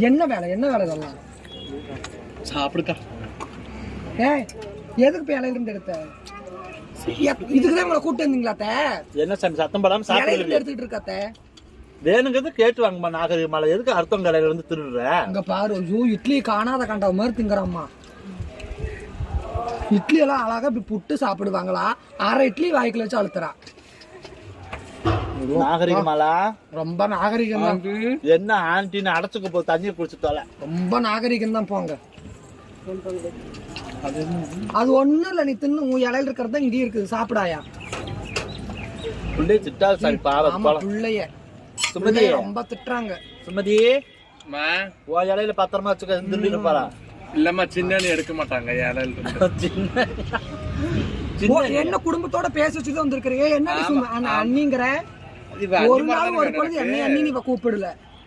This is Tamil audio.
என்ன வேலை இதெல்லாம்? சாப்பிடுக்கா. எதுக்கு இலையில இருந்து எடுத்த? இதுக்குதான் உங்களை கூட்டு வந்தீங்களாத்த? என்ன சாமி சத்தம் போடாம சாப்பிட்டு எடுத்துட்டு இருக்காத்த? வேணுங்கிறது கேட்டு வாங்கம்மா. நாகரிகமால எதுக்கு அர்த்தம் கடையில வந்து திருடுற? அங்க பாரு, ஐயோ இட்லி காணாத கண்ட மாதிரி திங்குறாம்மா. இட்லி எல்லாம் அழகா இப்படி புட்டு சாப்பிடுவாங்களா? அரை இட்லி வாய்க்குல வச்சு அழுத்துறா. நாகரிகமாலா? ரொம்ப நாகரிகம் தான். என்ன ஆண்டின்னு அடைச்சுக்க போ, தண்ணியை குடிச்சுட்டோல. ரொம்ப நாகரிகம் தான் போங்க. அது ஒண்ணும் இல்ல, நீ தின்னு உன் இலையில இருக்கிறது இங்கே இருக்குது, சாப்பிடாயா? பிள்ளைய திட்டா சரி பாவம். பிள்ளைய சுமதி ரொம்ப திட்டுறாங்க. சுமதி ஓ இலையில பத்திரமா வச்சுக்க. இந்த பாரா இல்லம்மா, சின்ன எடுக்க மாட்டாங்க இலையில. என்ன குடும்பத்தோட பேச வச்சுதான் வந்திருக்கிறீங்க? என்ன அண்ணிங்கிற ஒரு நாள் ஒரு பொழுது என்னை அண்ணி நீ கூப்பிடல.